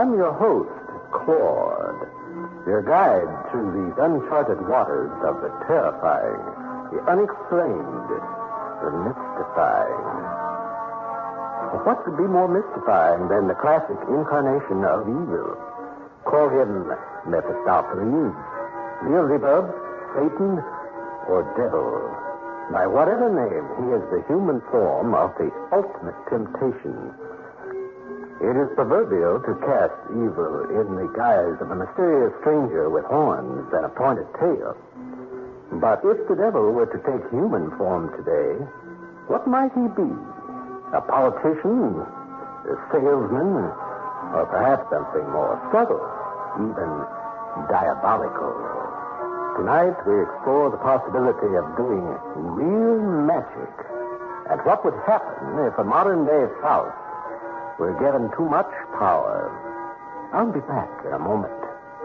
I'm your host, Claude, your guide through these uncharted waters of the terrifying, the unexplained, the mystifying. What could be more mystifying than the classic incarnation of evil? Call him Mephistopheles, Beelzebub, Satan, or Devil. By whatever name, he is the human form of the ultimate temptation. It is proverbial to cast evil in the guise of a mysterious stranger with horns and a pointed tail. But if the devil were to take human form today, what might he be? A politician? A salesman? Or perhaps something more subtle, even diabolical? Tonight, we explore the possibility of doing real magic. And what would happen if a modern-day Faust were given too much power? I'll be back in a moment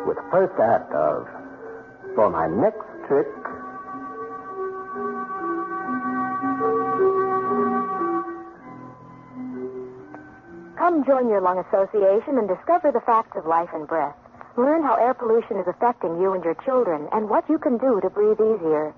with the first act of For My Next Trick. Come join your lung association and discover the facts of life and breath. Learn how air pollution is affecting you and your children and what you can do to breathe easier.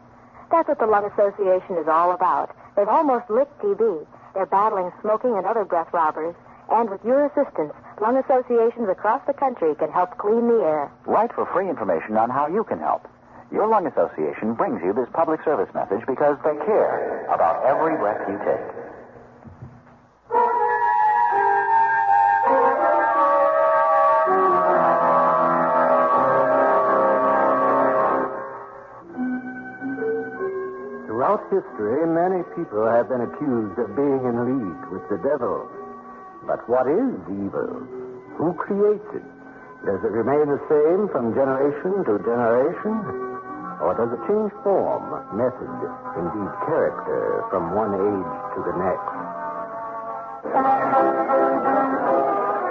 That's what the Lung Association is all about. They've almost licked TB. They're battling smoking and other breath robbers. And with your assistance, lung associations across the country can help clean the air. Write for free information on how you can help. Your lung association brings you this public service message because they care about every breath you take. Throughout history, many people have been accused of being in league with the devil. But what is evil? Who creates it? Does it remain the same from generation to generation? Or does it change form, method, indeed character, from one age to the next?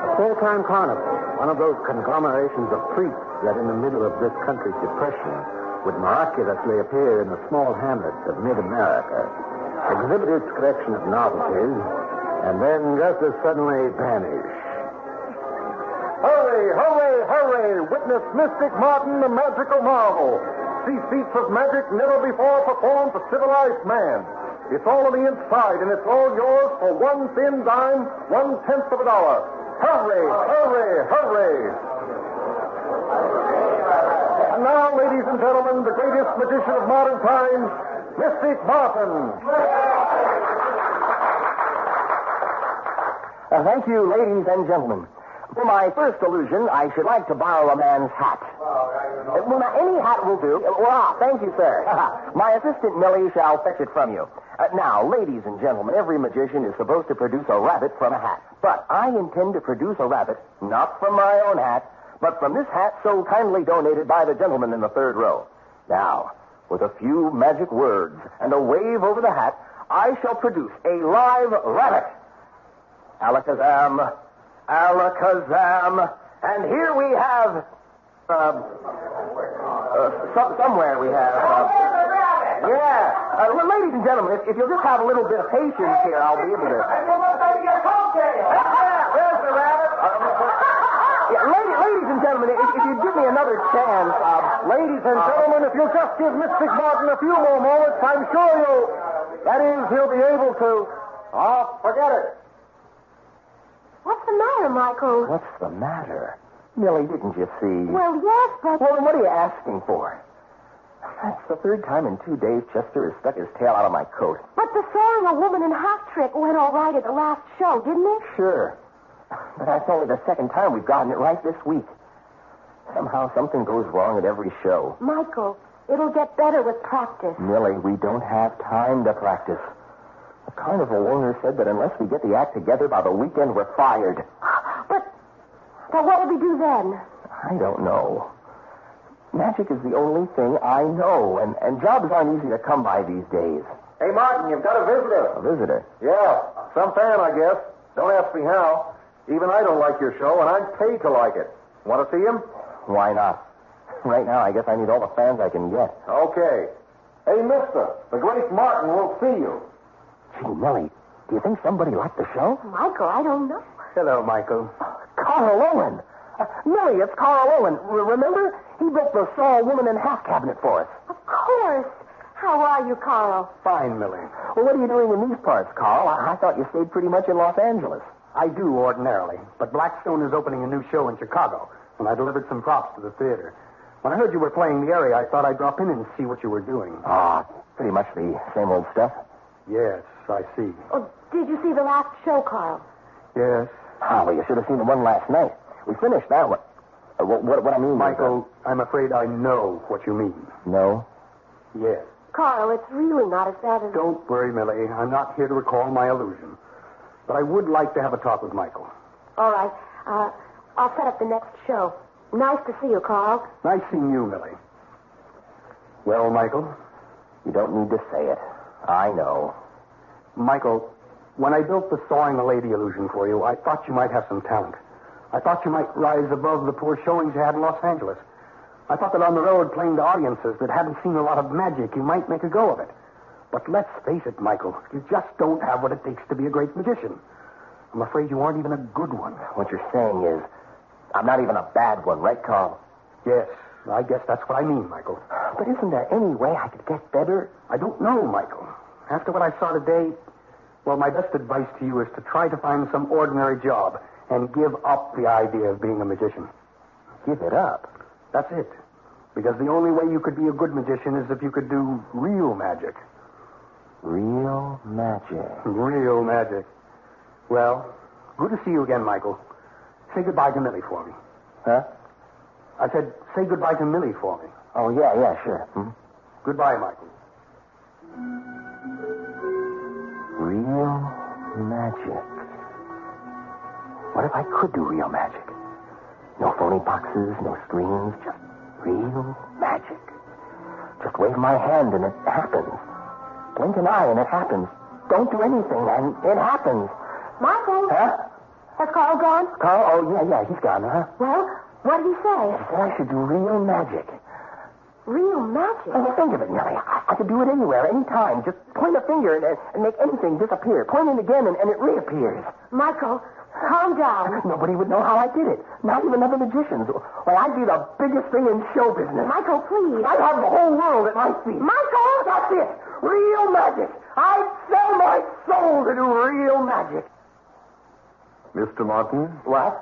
A full-time carnival, one of those conglomerations of freaks that in the middle of this country's depression would miraculously appear in the small hamlets of mid-America, exhibit its collection of novelties, and then just as suddenly vanish. Hurry, hurry, hurry! Witness Mystic Martin, the magical marvel. See feats of magic never before performed for civilized man. It's all on the inside, and it's all yours for one thin dime, 1/10 of a dollar. Hurry, hurry, hurry! And now, ladies and gentlemen, the greatest magician of modern times, Mystic Martin. Thank you, ladies and gentlemen. For my first illusion, I should like to borrow a man's hat. Well, now, any hat will do. Thank you, sir. My assistant, Millie, shall fetch it from you. Now, ladies and gentlemen, every magician is supposed to produce a rabbit from a hat. But I intend to produce a rabbit, not from my own hat, but from this hat so kindly donated by the gentleman in the third row. Now, with a few magic words and a wave over the hat, I shall produce a live rabbit. Alakazam, alakazam, and here we have, somewhere we have, well, ladies and gentlemen, if you'll just have a little bit of patience here, I'll be able to. And you must have your coattail. There's the rabbit. Ladies and gentlemen, if you give me another chance, Ladies and gentlemen, if you'll just give Mystic Martin a few more moments, I'm sure he'll be able to. Forget it. What's the matter, Michael? What's the matter? Millie, didn't you see? Well, yes, but... Well, then what are you asking for? That's the third time in 2 days Chester has stuck his tail out of my coat. But the sawing a woman in half trick went all right at the last show, didn't it? Sure. But that's only the second time we've gotten it right this week. Somehow something goes wrong at every show. Michael, it'll get better with practice. Millie, we don't have time to practice. The carnival owner said that unless we get the act together by the weekend, we're fired. But what will we do then? I don't know. Magic is the only thing I know, and jobs aren't easy to come by these days. Hey, Martin, you've got a visitor. A visitor? Yeah, some fan, I guess. Don't ask me how. Even I don't like your show, and I'm paid to like it. Want to see him? Why not? Right now, I guess I need all the fans I can get. Okay. Hey, mister, the great Martin will see you. Gee, Millie, do you think somebody liked the show? Michael, I don't know. Hello, Michael. Carl Owen. Millie, it's Carl Owen. Remember? He built the Saw Woman in Half cabinet for us. Of course. How are you, Carl? Fine, Millie. Well, what are you doing in these parts, Carl? I thought you stayed pretty much in Los Angeles. I do ordinarily, but Blackstone is opening a new show in Chicago, and I delivered some props to the theater. When I heard you were playing the area, I thought I'd drop in and see what you were doing. Pretty much the same old stuff. Yes, I see. Oh, did you see the last show, Carl? Yes. Well, you should have seen the one last night. We finished that one. What I mean, Michael, I'm afraid I know what you mean. No? Yes. Carl, it's really not as bad as... Don't worry, Millie. I'm not here to recall my illusion. But I would like to have a talk with Michael. All right. I'll set up the next show. Nice to see you, Carl. Nice seeing you, Millie. Well, Michael? You don't need to say it. I know. Michael, when I built the Sawing a Lady illusion for you, I thought you might have some talent. I thought you might rise above the poor showings you had in Los Angeles. I thought that on the road playing to audiences that hadn't seen a lot of magic, you might make a go of it. But let's face it, Michael, you just don't have what it takes to be a great magician. I'm afraid you aren't even a good one. What you're saying is, I'm not even a bad one, right, Carl? Yes, I guess that's what I mean, Michael. But isn't there any way I could get better? I don't know, Michael. After what I saw today, well, my best advice to you is to try to find some ordinary job and give up the idea of being a magician. Give it up? That's it. Because the only way you could be a good magician is if you could do real magic. Real magic? Real magic. Well, good to see you again, Michael. Say goodbye to Millie for me. Huh? I said, say goodbye to Millie for me. Oh, yeah, sure. Goodbye, Michael. Real magic. What if I could do real magic? No phony boxes, no screens, just real magic. Just wave my hand and it happens. Blink an eye and it happens. Don't do anything and it happens. Michael? Huh? Has Carl gone? Carl? Oh, yeah, he's gone, huh? Well, what did he say? He said I should do real magic. Real magic? Well, think of it, Nellie. I could do it anywhere, anytime. Just point a finger and make anything disappear. Point it again and it reappears. Michael, calm down. Nobody would know how I did it. Not even other magicians. Well, I'd be the biggest thing in show business. Michael, please. I'd have the whole world at my feet. Michael! That's it. Real magic. I'd sell my soul to do real magic. Mr. Martin, What?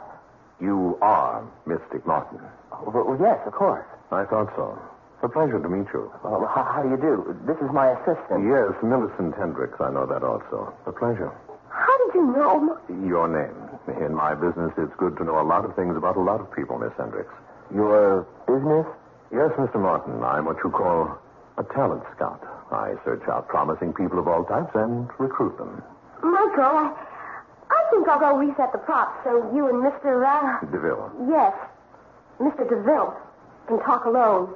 you are Mystic Martin. Well, yes, of course. I thought so. A pleasure to meet you. Well, how do you do? This is my assistant. Yes, Millicent Hendricks. I know that also. A pleasure. How did you know? Your name. In my business, it's good to know a lot of things about a lot of people, Miss Hendricks. Your business? Yes, Mr. Martin. I'm what you call a talent scout. I search out promising people of all types and recruit them. Michael, I think I'll go reset the props so you and Mr. DeVille. Yes, Mr. DeVille can talk alone.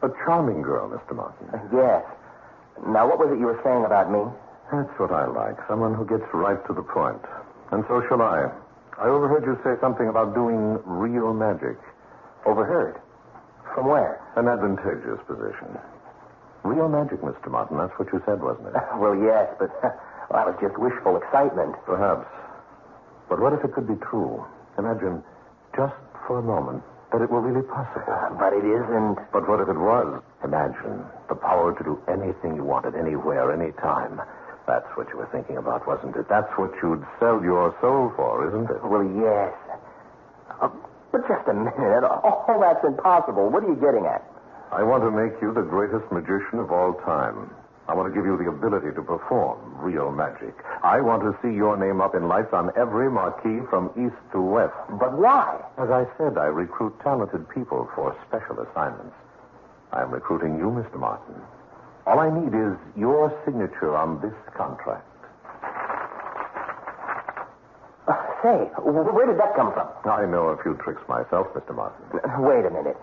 A charming girl, Mr. Martin. Yes. Now, what was it you were saying about me? That's what I like. Someone who gets right to the point. And so shall I. I overheard you say something about doing real magic. Overheard? From where? An advantageous position. Real magic, Mr. Martin. That's what you said, wasn't it? Well, yes, but that was just wishful excitement. Perhaps. But what if it could be true? Imagine, just for a moment, that it were really possible. But it isn't. But what if it was? Imagine the power to do anything you wanted, anywhere, anytime. That's what you were thinking about, wasn't it? That's what you'd sell your soul for, isn't it? Well, yes. But just a minute. All that's impossible. What are you getting at? I want to make you the greatest magician of all time. I want to give you the ability to perform real magic. I want to see your name up in lights on every marquee from east to west. But why? As I said, I recruit talented people for special assignments. I'm recruiting you, Mr. Martin. All I need is your signature on this contract. Say, where did that come from? I know a few tricks myself, Mr. Martin. Wait a minute.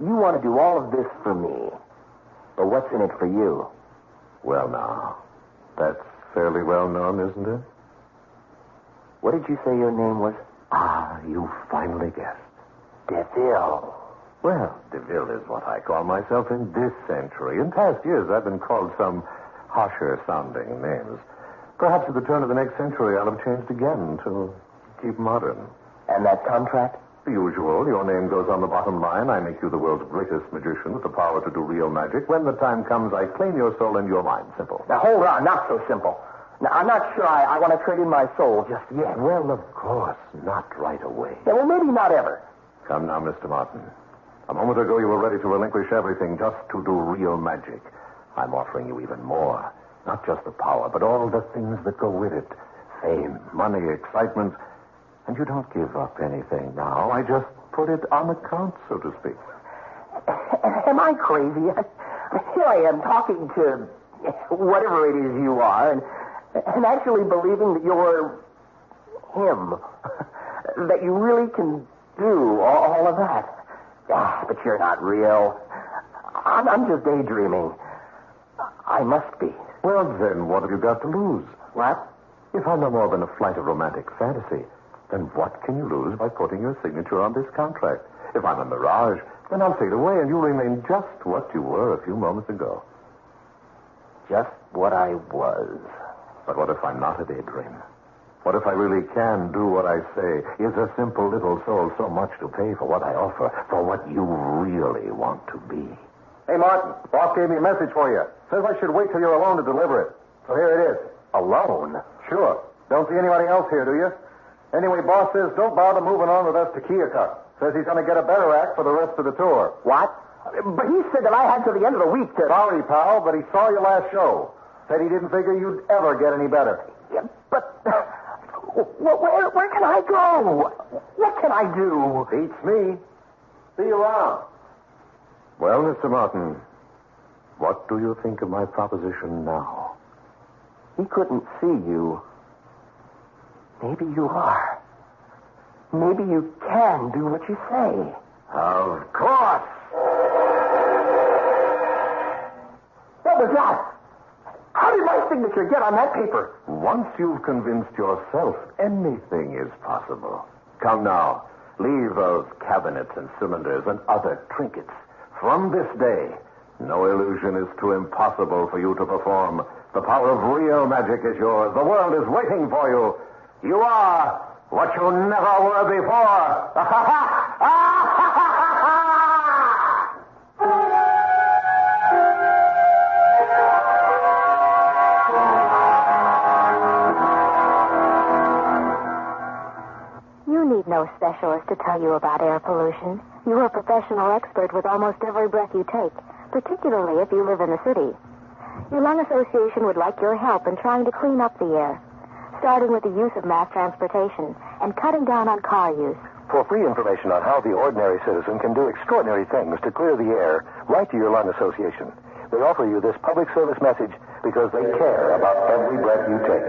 You want to do all of this for me. But what's in it for you? Well, now, that's fairly well known, isn't it? What did you say your name was? Ah, you finally guessed. DeVille. Well, DeVille is what I call myself in this century. In past years, I've been called some harsher-sounding names. Perhaps at the turn of the next century, I'll have changed again to keep modern. And that contract? The usual. Your name goes on the bottom line. I make you the world's greatest magician with the power to do real magic. When the time comes, I claim your soul and your mind. Simple. Now, hold on. Not so simple. Now, I'm not sure I want to trade in my soul just yet. Well, of course, not right away. Yeah, well, maybe not ever. Come now, Mr. Martin. A moment ago, you were ready to relinquish everything just to do real magic. I'm offering you even more. Not just the power, but all the things that go with it. Fame, money, excitement. And you don't give up anything now. I just put it on account, so to speak. Am I crazy? Here I am talking to whatever it is you are and actually believing that you're him. That you really can do all of that. But you're not real. I'm just daydreaming. I must be. Well, then, what have you got to lose? What? If I'm no more than a flight of romantic fantasy, then what can you lose by putting your signature on this contract? If I'm a mirage, then I'll fade away and you'll remain just what you were a few moments ago. Just what I was. But what if I'm not a daydream? What if I really can do what I say? Is a simple little soul so much to pay for what I offer, for what you really want to be? Hey, Martin, boss gave me a message for you. Says I should wait till you're alone to deliver it. So here it is. Alone? Sure. Don't see anybody else here, do you? Anyway, boss says don't bother moving on with us to Keokuk. Says he's going to get a better act for the rest of the tour. What? But he said that I had till the end of the week to... Sorry, pal, but he saw your last show. Said he didn't figure you'd ever get any better. Yeah, but... Where can I go? What can I do? Beats me. See you around. Well, Mr. Martin, what do you think of my proposition now? He couldn't see you. Maybe you are. Maybe you can do what you say. Of course. What was that? How did my signature get on that paper? Once you've convinced yourself, anything is possible. Come now. Leave those cabinets and cylinders and other trinkets. From this day, no illusion is too impossible for you to perform. The power of real magic is yours. The world is waiting for you. You are what you never were before. You need no specialist to tell you about air pollution. You're a professional expert with almost every breath you take, particularly if you live in the city. Your lung association would like your help in trying to clean up the air, starting with the use of mass transportation and cutting down on car use. For free information on how the ordinary citizen can do extraordinary things to clear the air, write to your lung association. They offer you this public service message because they care about every breath you take.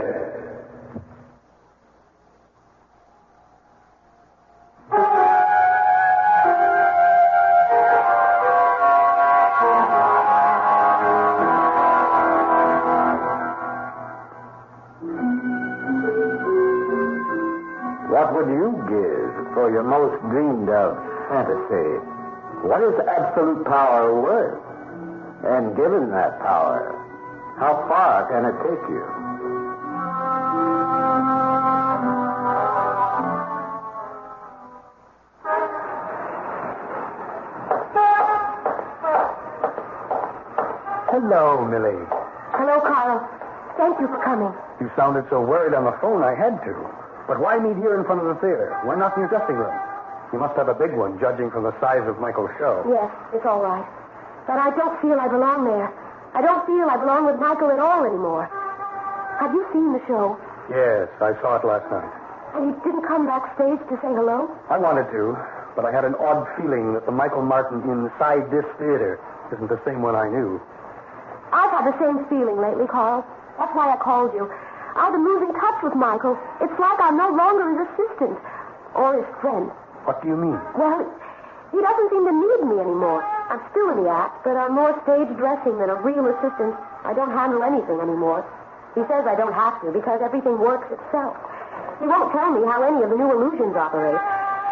What would you give for your most dreamed of fantasy? What is absolute power worth? And given that power, how far can it take you? Hello, Millie. Hello, Carl. Thank you for coming. You sounded so worried on the phone, I had to. But why meet here in front of the theater? Why not in your dressing room? You must have a big one, judging from the size of Michael's show. Yes, it's all right. But I don't feel I belong there. I don't feel I belong with Michael at all anymore. Have you seen the show? Yes, I saw it last night. And you didn't come backstage to say hello? I wanted to, but I had an odd feeling that the Michael Martin inside this theater isn't the same one I knew. I've had the same feeling lately, Carl. That's why I called you. I've been losing touch with Michael. It's like I'm no longer his assistant or his friend. What do you mean? Well, he doesn't seem to need me anymore. I'm still in the act, but I'm more stage dressing than a real assistant. I don't handle anything anymore. He says I don't have to because everything works itself. He won't tell me how any of the new illusions operate.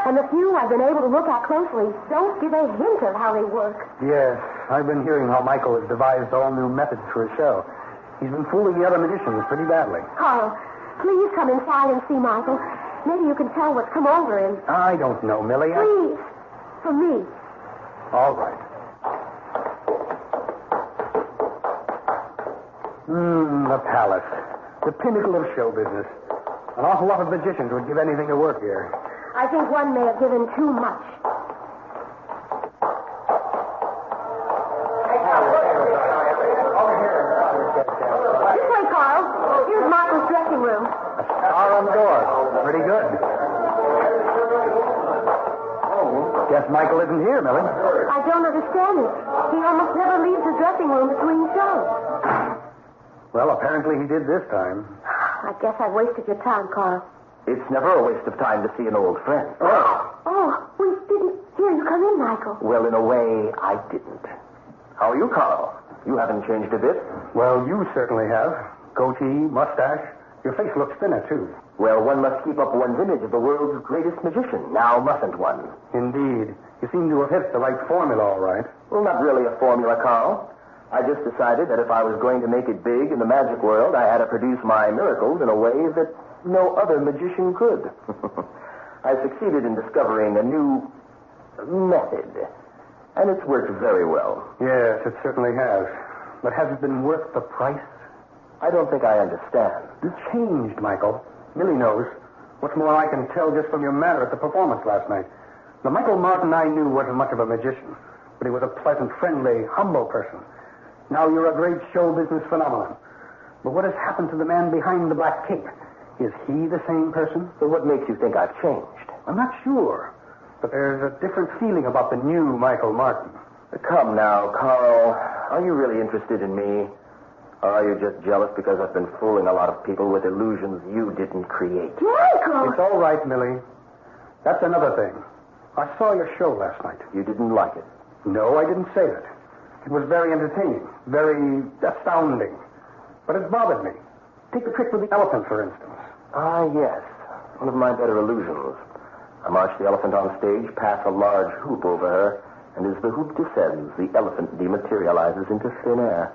And the few I've been able to look at closely don't give a hint of how they work. Yes, I've been hearing how Michael has devised all new methods for his show. He's been fooling the other magicians pretty badly. Carl, please come inside and see Michael. Maybe you can tell what's come over him. I don't know, Millie. Please. For me. All right. The palace. The pinnacle of show business. An awful lot of magicians would give anything to work here. I think one may have given too much. This way, Carl. Here's Michael's dressing room. Star on the door. Pretty good. Guess Michael isn't here, Millie. I don't understand it. He almost never leaves the dressing room between shows. Well, apparently he did this time. I guess I've wasted your time, Carl. It's never a waste of time to see an old friend. Oh, we didn't hear you come in, Michael. Well, in a way, I didn't. How are you, Carl? You haven't changed a bit. Well, you certainly have. Goatee, mustache. Your face looks thinner, too. Well, one must keep up one's image of the world's greatest magician. Now mustn't one? Indeed. You seem to have hit the right formula, all right. Well, not really a formula, Carl. I just decided that if I was going to make it big in the magic world, I had to produce my miracles in a way that no other magician could. I succeeded in discovering a new method, and it's worked very well. Yes, it certainly has. But has it been worth the price? I don't think I understand. You changed, Michael. Millie knows. What's more, I can tell just from your manner at the performance last night. The Michael Martin I knew wasn't much of a magician, but he was a pleasant, friendly, humble person. Now you're a great show business phenomenon. But what has happened to the man behind the black cape? Is he the same person? So what makes you think I've changed? I'm not sure. But there's a different feeling about the new Michael Martin. Come now, Carl. Are you really interested in me? Or are you just jealous because I've been fooling a lot of people with illusions you didn't create? Michael! It's all right, Millie. That's another thing. I saw your show last night. You didn't like it? No, I didn't say that. It was very entertaining, very astounding. But it bothered me. Take the trick with the elephant, for instance. Ah, yes. One of my better illusions. I march the elephant on stage, pass a large hoop over her, and as the hoop descends, the elephant dematerializes into thin air.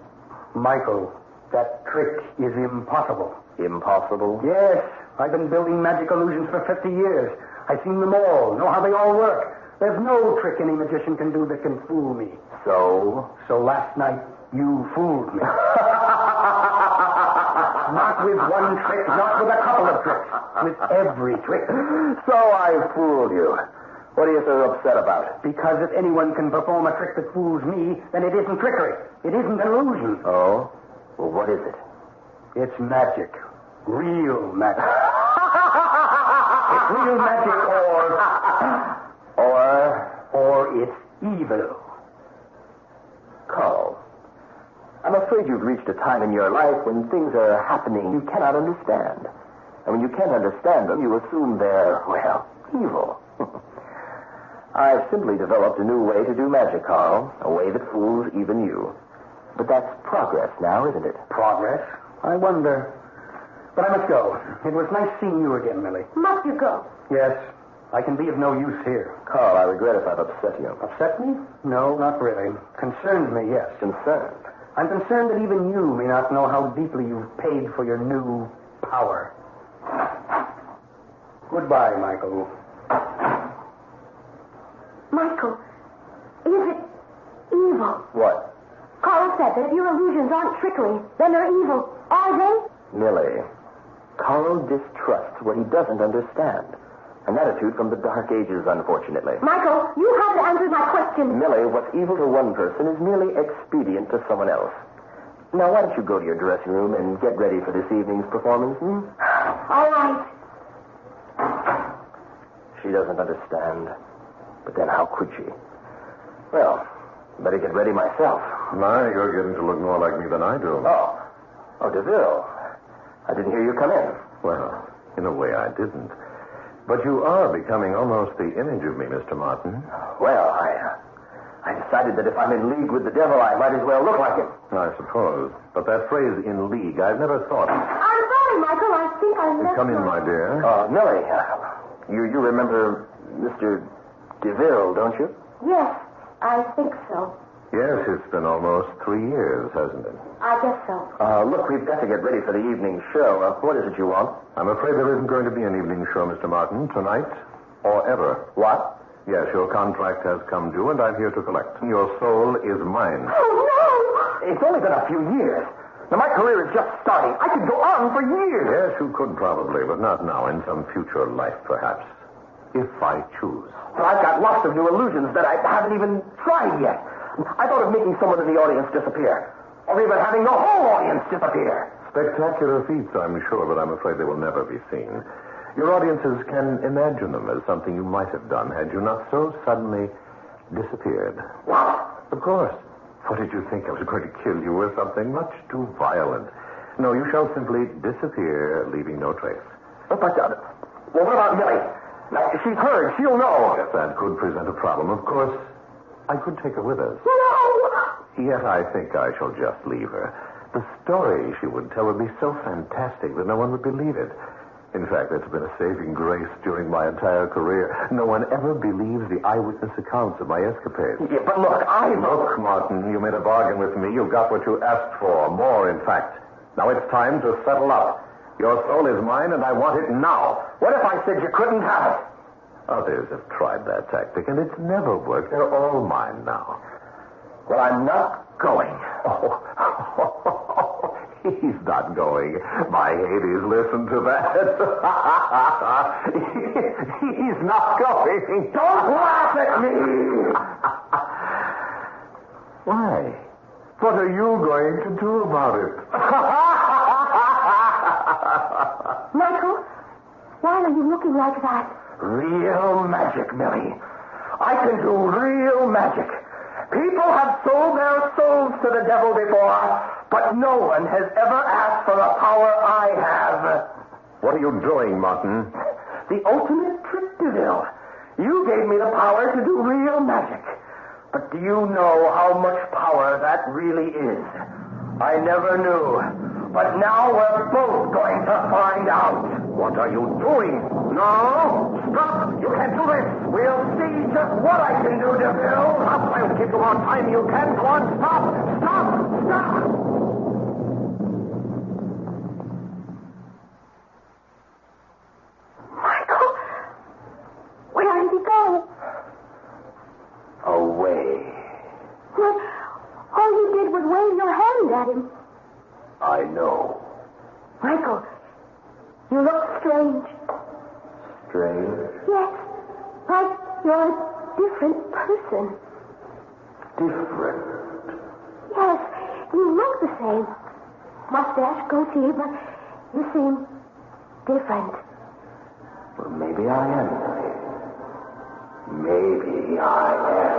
Michael, that trick is impossible. Impossible? Yes. I've been building magic illusions for 50 years. I've seen them all, know how they all work. There's no trick any magician can do that can fool me. So? So last night, you fooled me. Not with one trick, not with a couple of tricks. With every trick. So I fooled you. What are you so upset about? Because if anyone can perform a trick that fools me, then it isn't trickery. It isn't an illusion. Oh? Well, what is it? It's magic. Real magic. It's real magic or it's evil. Carl, I'm afraid you've reached a time in your life when things are happening you cannot understand. And when you can't understand them, you assume they're, well, evil. I've simply developed a new way to do magic, Carl. A way that fools even you. But that's progress now, isn't it? Progress? I wonder. But I must go. It was nice seeing you again, Millie. Must you go? Yes. I can be of no use here. Carl, I regret if I've upset you. Upset me? No, not really. Concerned me, yes. Concerned? I'm concerned that even you may not know how deeply you've paid for your new power. Goodbye, Michael. Michael, is it evil? What? Carl said that if your illusions aren't trickery, then they're evil. Are they? Millie, Carl distrusts what he doesn't understand. An attitude from the Dark Ages, unfortunately. Michael, you haven't answered my question. Millie, what's evil to one person is merely expedient to someone else. Now, why don't you go to your dressing room and get ready for this evening's performance, All right. She doesn't understand. But then how could she? Well, better get ready myself. My, you're getting to look more like me than I do. Oh, DeVille. I didn't hear you come in. Well, in a way I didn't. But you are becoming almost the image of me, Mr. Martin. Well, I decided that if I'm in league with the devil, I might as well look like him. I suppose. But that phrase, in league, I've never thought. I'm sorry, Michael. I think I messed Come in, up. my dear. Millie, you remember Mr. DeVille, don't you? Yes, I think so. Yes, it's been almost 3 years, hasn't it? I guess so. Look, we've got to get ready for the evening show. What is it you want? I'm afraid there isn't going to be an evening show, Mr. Martin, tonight or ever. What? Yes, your contract has come due, and I'm here to collect. Your soul is mine. Oh, no! It's only been a few years. Now, my career is just starting. I could go on for years. Yes, you could probably, but not now. In some future life, perhaps. If I choose. But I've got lots of new illusions that I haven't even tried yet. I thought of making someone in the audience disappear. Or even having the whole audience disappear. Spectacular feats, I'm sure, but I'm afraid they will never be seen. Your audiences can imagine them as something you might have done had you not so suddenly disappeared. What? Of course. What did you think? I was going to kill you or something much too violent. No, you shall simply disappear, leaving no trace. Well, what about Millie? Now, she's heard. She'll know. Yes, that could present a problem. Of course, I could take her with us. No! Yet I think I shall just leave her. The story she would tell would be so fantastic that no one would believe it. In fact, it's been a saving grace during my entire career. No one ever believes the eyewitness accounts of my escapades. Yeah, but look, Look, Martin, you made a bargain with me. You got what you asked for. More, in fact. Now it's time to settle up. Your soul is mine, and I want it now. What if I said you couldn't have it? Others have tried that tactic, and it's never worked. They're all mine now. Well, I'm not going. Oh, he's not going. My Hades, listen to that. He's not going. Don't laugh at me! Why? What are you going to do about it? Michael, why are you looking like that? Real magic, Millie. I can do real magic. People have sold their souls to the devil before, but no one has ever asked for the power I have. What are you doing, Martin? The ultimate trick, DeVille. You gave me the power to do real magic. But do you know how much power that really is? I never knew. But now we're both going to find out. What are you doing? No! Stop! You can't do this! We'll see just what I can do, DeVille. Stop! I'll keep you on time. You can. Go on. Stop! Stop! Stop! Michael, where did he go? Away. Well, all you did was wave your hand at him. I know. Michael, you look strange. Strange? Yes, like you're a different person. Different? Yes, you look the same. Mustache, goatee, but you seem different. Well, maybe I am. Maybe I am.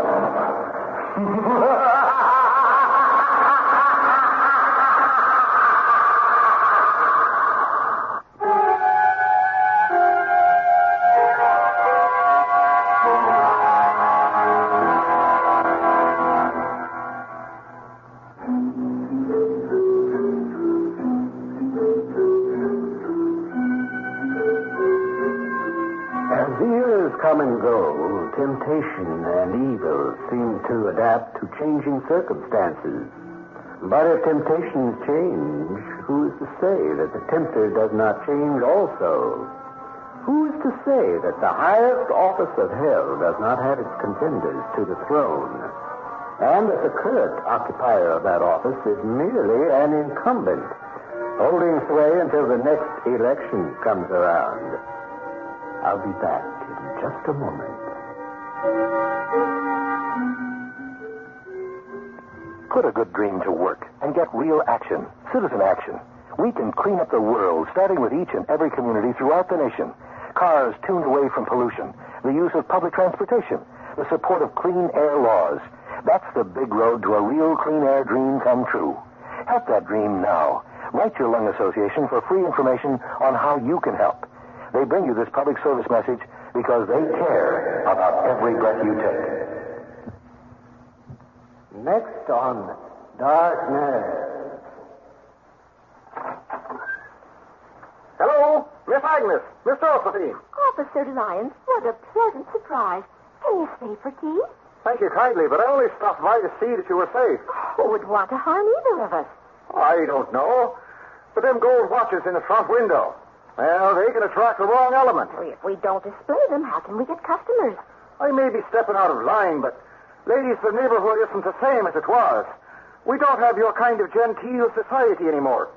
As the years come and go, temptation and evil seem to adapt to changing circumstances. But if temptations change, who is to say that the tempter does not change also? Who is to say that the highest office of hell does not have its contenders to the throne, and that the current occupier of that office is merely an incumbent, holding sway until the next election comes around? I'll be back in just a moment. Put a good dream to work and get real action. Citizen action. We can clean up the world, starting with each and every community throughout the nation. Cars tuned away from pollution, the use of public transportation, the support of clean air laws. That's the big road to a real clean air dream come true. Help that dream now. Write your lung association for free information on how you can help. They bring you this public service message because they care about every breath you take. Next on Darkness. Hello, Miss Agnes, Miss Josephine. Officer Lyons, what a pleasant surprise. Can you stay for tea? Thank you kindly, but I only stopped by to see that you were safe. Who would want to harm either of us? I don't know. But them gold watches in the front window, well, they can attract the wrong element. Well, if we don't display them, how can we get customers? I may be stepping out of line, but, ladies, the neighborhood isn't the same as it was. We don't have your kind of genteel society anymore.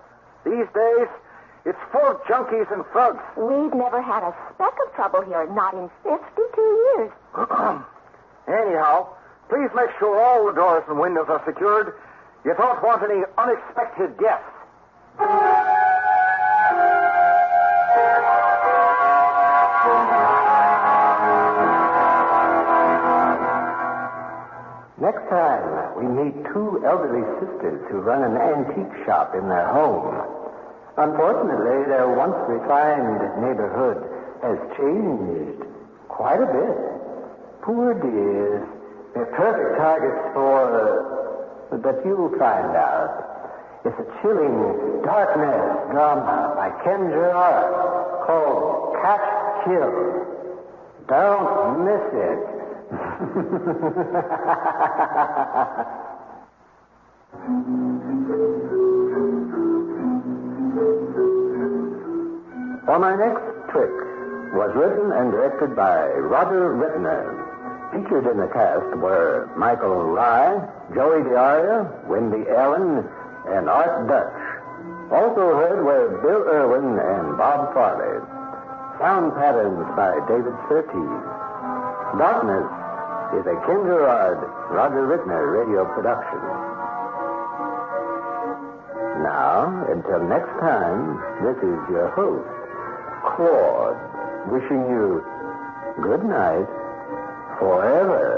These days, it's full of junkies and thugs. We've never had a speck of trouble here, not in 52 years. Anyhow, please make sure all the doors and windows are secured. You don't want any unexpected guests. Next time, we meet two elderly sisters who run an antique shop in their home. Unfortunately, their once refined neighborhood has changed quite a bit. Poor dears. They're perfect targets for... but you'll find out. It's a chilling darkness drama by Ken Gerard called Catch Kill. Don't miss it. For My Next Trick was written and directed by Roger Rittner. Featured in the cast were Michael Rye, Joey DiAria, Wendy Allen, and Art Dutch. Also heard were Bill Irwin and Bob Farley. Sound patterns by David Surtees. Darkness is a Ken Gerard, Roger Rittner radio production. Now, until next time, this is your host, Claude, wishing you good night forever.